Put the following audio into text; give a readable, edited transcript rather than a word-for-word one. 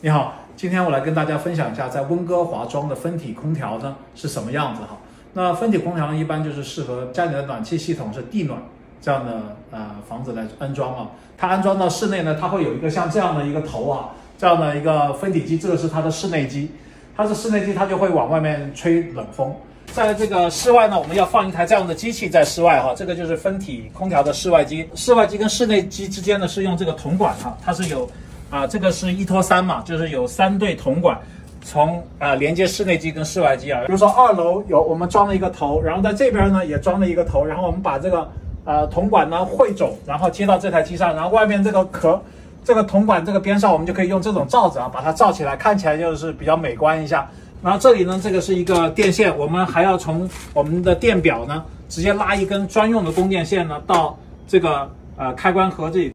你好，今天我来跟大家分享一下在温哥华装的分体空调呢是什么样子哈。那分体空调呢，一般就是适合家里的暖气系统是地暖这样的房子来安装啊。它安装到室内呢，它会有一个像这样的一个头啊，这样的一个分体机，这个是它的室内机。它是室内机，它就会往外面吹冷风。在这个室外呢，我们要放一台这样的机器在室外哈，这个就是分体空调的室外机。室外机跟室内机之间呢是用这个铜管哈，它是有这个是1拖3嘛，就是有3对铜管，从连接室内机跟室外机啊。比如说2楼我们装了一个头，然后在这边呢也装了一个头，然后我们把这个铜管呢汇总，然后接到这台机上，然后外面这个壳。这个铜管这个边上，我们就可以用这种罩子把它罩起来，看起来就是比较美观一下。然后这里呢，这个是一个电线，我们还要从我们的电表呢，直接拉一根专用的供电线呢，到这个开关盒这里。